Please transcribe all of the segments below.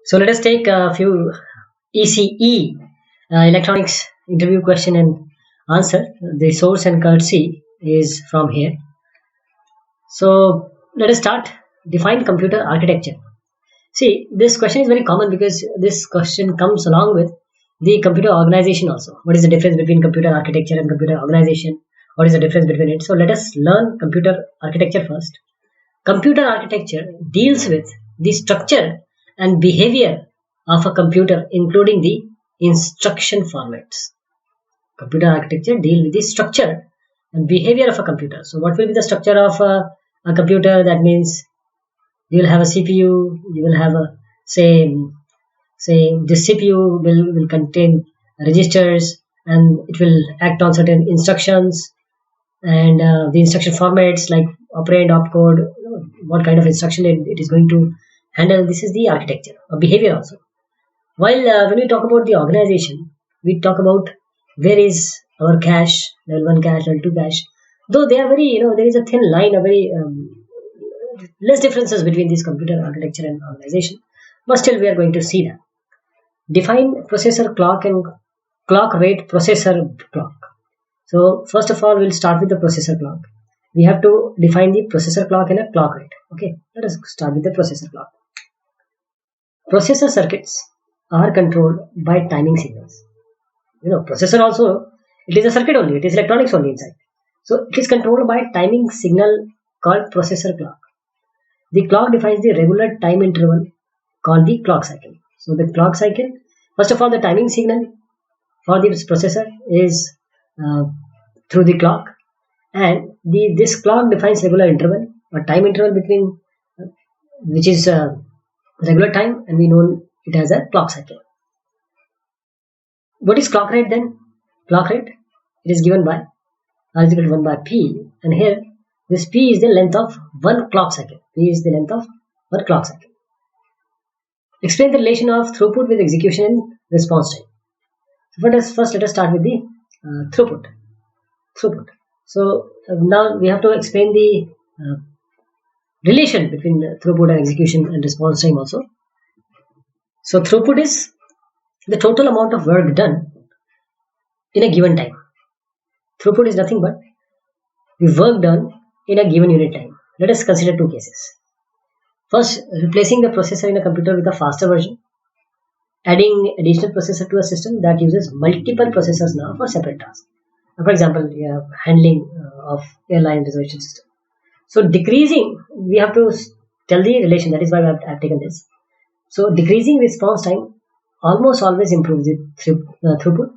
So let us take a few ECE electronics interview question and answer. The source and courtesy is from here. So let us start. Define computer architecture. See, this question is very common because this question comes along with the computer organization also. What is the difference between computer architecture and computer organization? What is the difference between it? So let us learn computer architecture first. Computer architecture deals with the structure and behavior of a computer, including the instruction formats. Computer architecture deals with the structure and behavior of a computer. So, what will be the structure of a computer? That means you will have a CPU. You will have a say the CPU will contain registers and it will act on certain instructions and the instruction formats like operand, opcode, what kind of instruction it is going to handle. This is the architecture or behavior also. While when we talk about the organization, we talk about where is our cache, level 1 cache, level 2 cache. Though they are very, there is a thin line, a very less differences between this computer architecture and organization. But still, we are going to see that. Define processor clock and clock rate processor clock. So first of all, we'll start with the processor clock. We have to define the processor clock and a clock rate. Okay, let us start with the processor clock. Processor circuits are controlled by timing signals. Processor also, it is a circuit only, it is electronics only inside. So it is controlled by timing signal called processor clock. The clock defines the regular time interval called the clock cycle. So the clock cycle, first of all, the timing signal for the processor is through the clock, and this clock defines regular interval or time interval between which is regular time, and we know it as a clock cycle. What is clock rate then? Clock rate, it is given by R is equal to 1 by P, and here this P is the length of one clock cycle. P is the length of one clock cycle. Explain the relation of throughput with execution and response time. First let us start with the throughput. So now we have to explain the relation between throughput and execution and response time also. So throughput is the total amount of work done in a given time. Throughput is nothing but the work done in a given unit time. Let us consider two cases. First, replacing the processor in a computer with a faster version. Adding additional processor to a system that uses multiple processors now for separate tasks. For example, handling of airline reservation system. So decreasing, we have to tell the relation. That is why I have taken this. So decreasing response time almost always improves the throughput.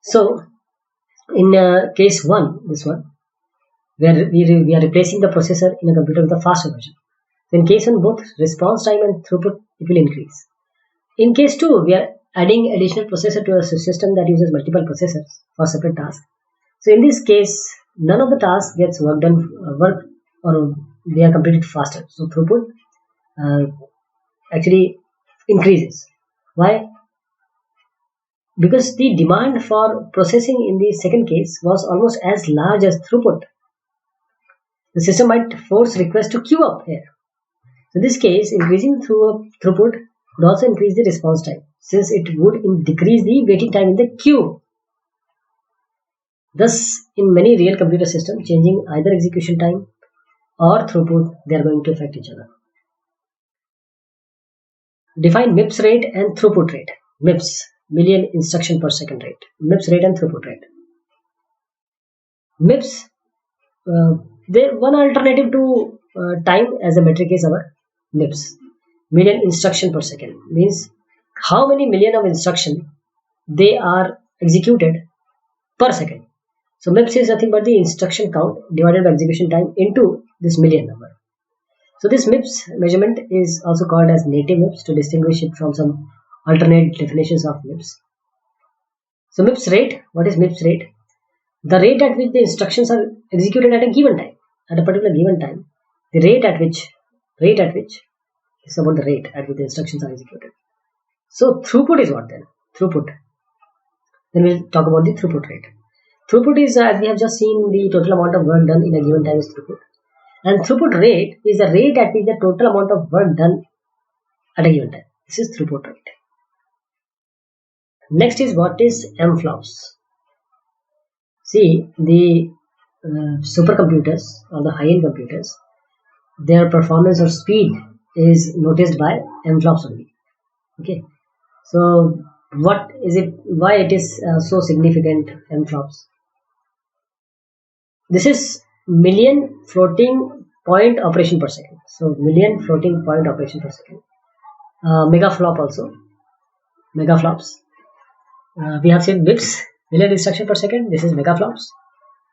So in case 1, this one, where we are replacing the processor in a computer with a faster version. So in case 1, both response time and throughput, it will increase. In case 2, we are adding additional processor to a system that uses multiple processors for separate tasks. So in this case, none of the tasks gets work or they are completed faster. So throughput actually increases. Why? Because the demand for processing in the second case was almost as large as throughput. The system might force requests to queue up here. So in this case, increasing throughput would also increase the response time, since it would decrease the waiting time in the queue. Thus, in many real computer systems, changing either execution time or throughput, they are going to affect each other. Define MIPS rate and throughput rate. MIPS, million instruction per second rate. MIPS rate and throughput rate. MIPS, one alternative to time as a metric is our MIPS, million instruction per second, means how many million of instruction they are executed per second. So MIPS is nothing but the instruction count divided by execution time into this million number. So this MIPS measurement is also called as native MIPS to distinguish it from some alternate definitions of MIPS. So MIPS rate, what is MIPS rate? The rate at which the instructions are executed at a given time, at a particular given time. The rate at which is about the rate at which the instructions are executed. So throughput is what then? Throughput. Then we'll talk about the throughput rate. Throughput is, as we have just seen, the total amount of work done in a given time is throughput. And throughput rate is the rate at which the total amount of work done at a given time. This is throughput rate. Next is what is MFLOPS. See, the supercomputers or the high-end computers, their performance or speed is noticed by MFLOPS only. Okay, so what is it? Why it is so significant? MFLOPS. This is million floating point operation per second. So million floating point operation per second. Megaflop also. Megaflops. We have seen bits, million instruction per second. This is megaflops,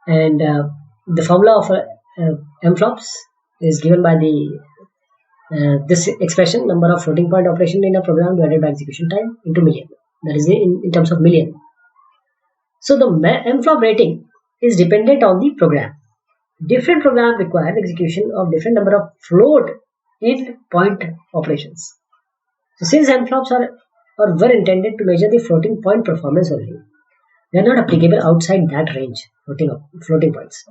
and the formula of MFLOPS is given by the this expression, number of floating point operation in a program divided by execution time into million. That is in terms of million. So the MFLOP rating is dependent on the program. Different programs require execution of different number of float in point operations. So since MFLOPS were intended to measure the floating point performance only, they are not applicable outside that range, floating points.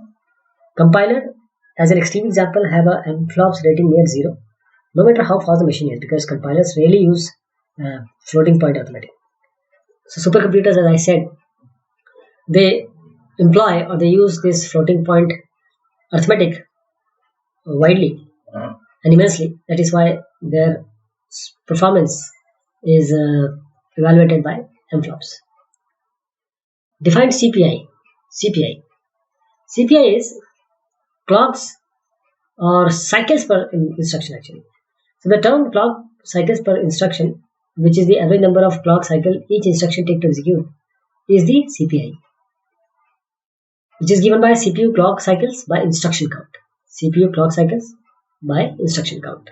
Compiler, as an extreme example, have a MFLOPS rating near 0, no matter how fast the machine is, because compilers rarely use floating point arithmetic. So supercomputers, as I said, they employ or they use this floating point arithmetic widely and immensely. That is why their performance is evaluated by MFLOPS. Define CPI. CPI is clocks or cycles per instruction actually. So the term clock cycles per instruction, which is the average number of clock cycle each instruction takes to execute, is the CPI, which is given by CPU clock cycles by instruction count. CPU clock cycles by instruction count.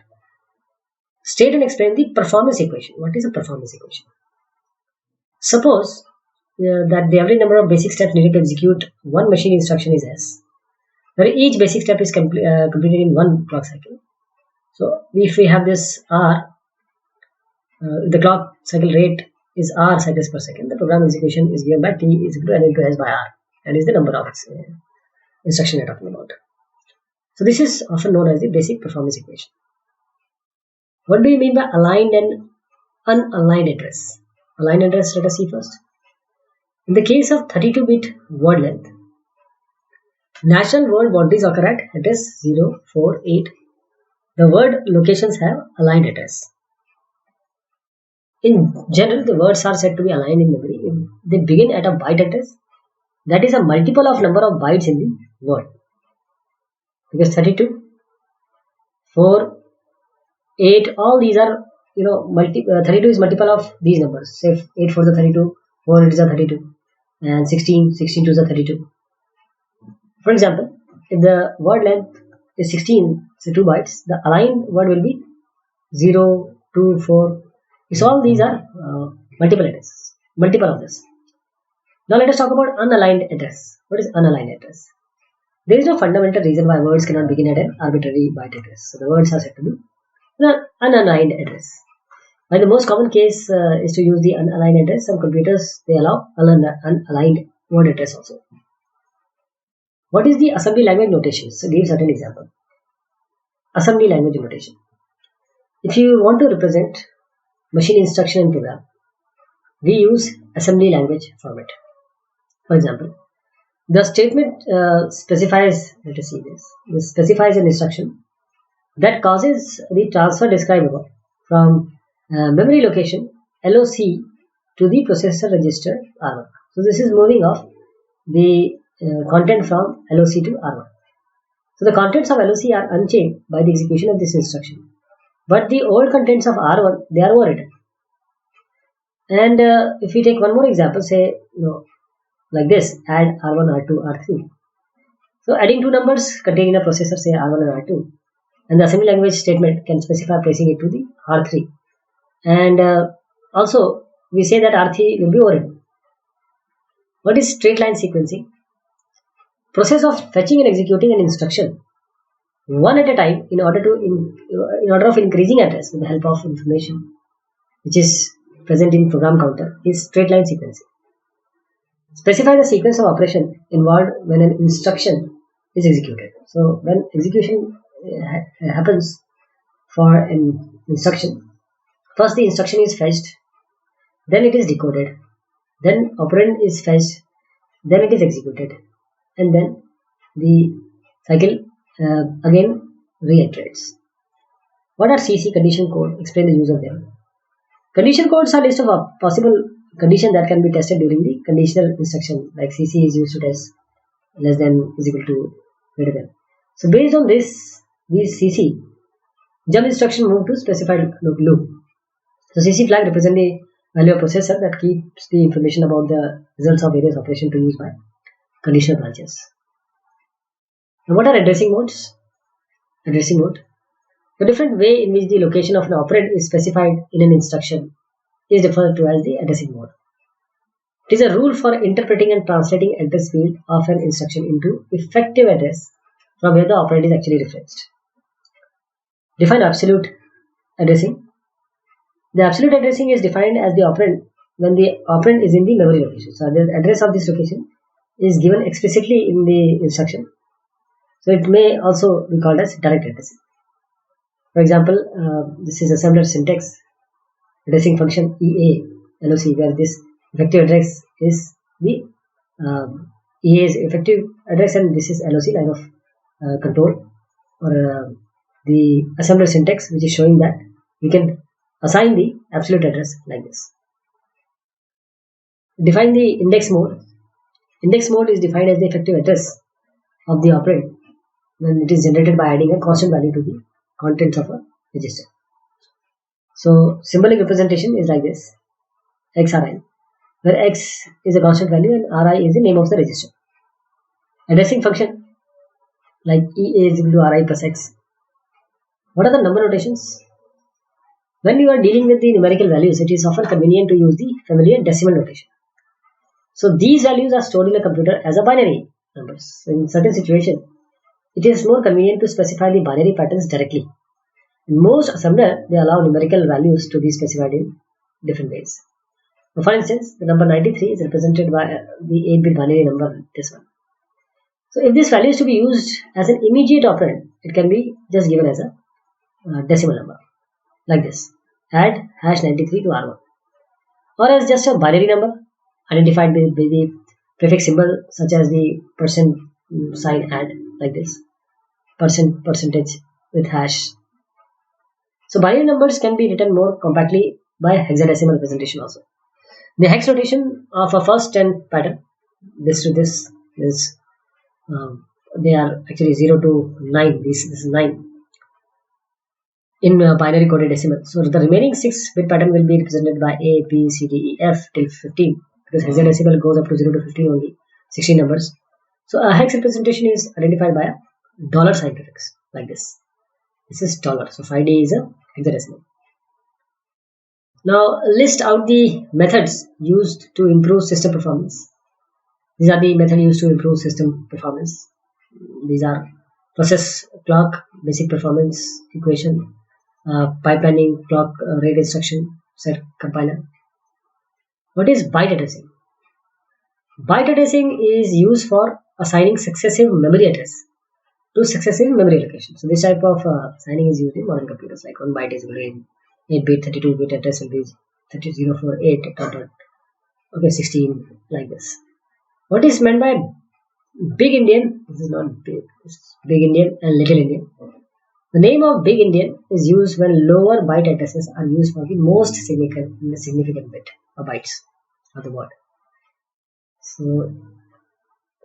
State and explain the performance equation. What is a performance equation? Suppose that the average number of basic steps needed to execute one machine instruction is S, where each basic step is completed in one clock cycle. So if we have this R, the clock cycle rate is R cycles per second, the program execution is given by T is equal to N into S by R. That is the number of instruction we are talking about. So this is often known as the basic performance equation. What do you mean by aligned and unaligned address? Aligned address, let us see first. In the case of 32-bit word length, natural word boundaries occur at address 0, 4, 8. The word locations have aligned address. In general, the words are said to be aligned in memory. They begin at a byte address. That is a multiple of number of bytes in the word. Because 32, 4, 8, all these are, 32 is multiple of these numbers. Say 8 for the 32, 4 is the 32, and 16 to the 32. For example, if the word length is 16, so 2 bytes, the aligned word will be 0, 2, 4. So all these are multiple addresses, multiple of this. Now let us talk about unaligned address. What is unaligned address? There is no fundamental reason why words cannot begin at an arbitrary byte address. So the words are said to be unaligned address. While the most common case is to use the unaligned address, some computers they allow unaligned word address also. What is the assembly language notation? So give certain example. Assembly language notation. If you want to represent machine instruction in program, we use assembly language format. For example, the statement specifies, let us see this specifies an instruction that causes the transfer described above from memory location LOC to the processor register R1. So this is moving of the content from LOC to R1. So the contents of LOC are unchanged by the execution of this instruction, but the old contents of R1 they are overwritten. And if we take one more example, say like this, add R1, R2, R3. So adding two numbers containing a processor, say R1 and R2, and the assembly language statement can specify placing it to the R3. And also we say that R3 will be overwritten. What is straight line sequencing? Process of fetching and executing an instruction one at a time in order of increasing address with the help of information which is present in program counter is straight line sequencing. Specify the sequence of operation involved when an instruction is executed. So when execution happens for an instruction, First the instruction is fetched, then it is decoded, then operand is fetched, then it is executed, and then the cycle again reiterates. What are CC condition code? Explain the use of them. Condition codes are list of possible conditions that can be tested during the conditional instruction, like CC is used to test less than is equal to greater than. So based on this CC, jump instruction move to specified loop. So CC flag represent the value of processor that keeps the information about the results of various operations to use by conditional branches. Now what are addressing modes? Addressing mode. The different way in which the location of an operand is specified in an instruction is referred to as the addressing mode. It is a rule for interpreting and translating address field of an instruction into effective address from where the operand is actually referenced. Define absolute addressing. The absolute addressing is defined as the operand when the operand is in the memory location. So the address of this location is given explicitly in the instruction. So it may also be called as direct addressing. For example, this is assembler syntax addressing function EA LOC, where this effective address is the EA's effective address and this is LOC, line of control, or the assembler syntax, which is showing that we can assign the absolute address like this. Define the index mode. Index mode is defined as the effective address of the operand when it is generated by adding a constant value to the contents of a register. So symbolic representation is like this: XRI, where X is a constant value and RI is the name of the register. Addressing function like EA is equal to RI plus X. What are the number notations? When you are dealing with the numerical values, it is often convenient to use the familiar decimal notation. So these values are stored in a computer as a binary numbers. So in certain situations, it is more convenient to specify the binary patterns directly. In most assembler, they allow numerical values to be specified in different ways. So for instance, the number 93 is represented by the 8-bit binary number, this one. So if this value is to be used as an immediate operand, it can be just given as a decimal number, like this: add #93 to R1, or as just a binary number identified by the prefix symbol such as the percent sign add, like this, percentage with hash. So binary numbers can be written more compactly by hexadecimal representation also. The hex notation of a first 10 pattern, this to this, is they are actually 0 to 9. This is 9 in binary coded decimal. So the remaining 6-bit pattern will be represented by A, B, C, D, E, F till 15, because hexadecimal goes up to 0 to 15 only, 16 numbers. So a hex representation is identified by a dollar sign prefix, like this. This is dollar. So 5D is a hexadecimal. Now list out the methods used to improve system performance. These are the methods used to improve system performance. These are process clock, basic performance equation, pipelining, clock rate instruction, set compiler. What is byte addressing? Byte addressing is used for assigning successive memory address to successive memory locations. So this type of assigning is used in modern computers, like 1 byte is equal to 8-bit, 32-bit address will be 30048 dot dot. Okay, 16, like this. What is meant by Big Indian? This is not big. This is Big Indian and Little Indian. The name of Big Indian is used when lower byte addresses are used for the most significant bit or bytes of the word. So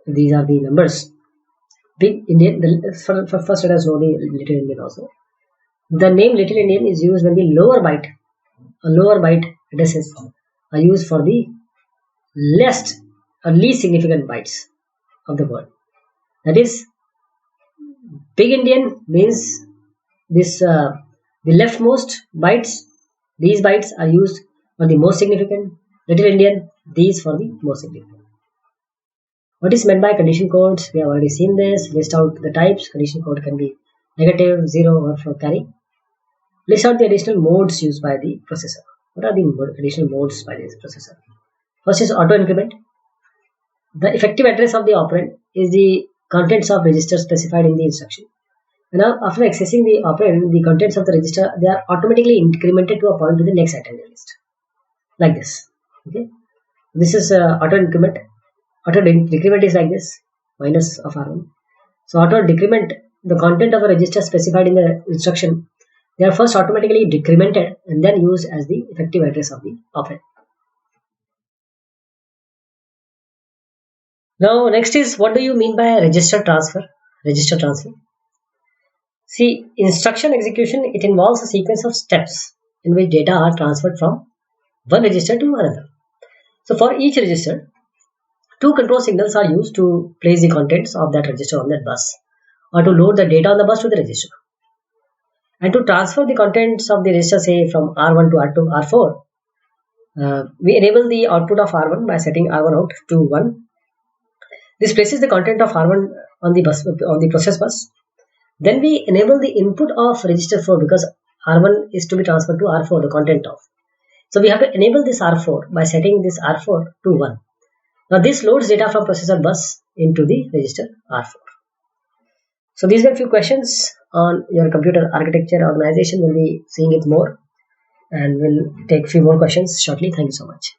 these are the numbers. Big Indian. For first, let us know the Little Indian also. The name Little Indian is used when the lower byte addresses are used for the least significant bytes of the word. That is, Big Indian means this the leftmost bytes. These bytes are used for the most significant. Little Indian, these for the most significant. What is meant by condition codes? We have already seen this. List out the types. Condition code can be negative, 0, or for carry. List out the additional modes used by the processor. What are the additional modes by this processor? First is auto increment. The effective address of the operand is the contents of register specified in the instruction. Now, after accessing the operand, the contents of the register, they are automatically incremented to a point to the next item in the list, like this. Okay, this is auto increment. Auto decrement is like this, minus of R1. So auto decrement, the content of a register specified in the instruction, they are first automatically decremented and then used as the effective address of the operand. Now, next is, what do you mean by register transfer? Register transfer. See, instruction execution, it involves a sequence of steps in which data are transferred from one register to another. So for each register, two control signals are used to place the contents of that register on that bus, or to load the data on the bus to the register. And to transfer the contents of the register, say from R1 to R4, we enable the output of R1 by setting R1 out to 1. This places the content of R1 on the bus, on the process bus. Then we enable the input of register 4, because R1 is to be transferred to R4, the content of. So we have to enable this R4 by setting this R4 to 1. Now this loads data from processor bus into the register R4. So these are a few questions on your computer architecture organization. We'll be seeing it more, and we'll take few more questions shortly. Thank you so much.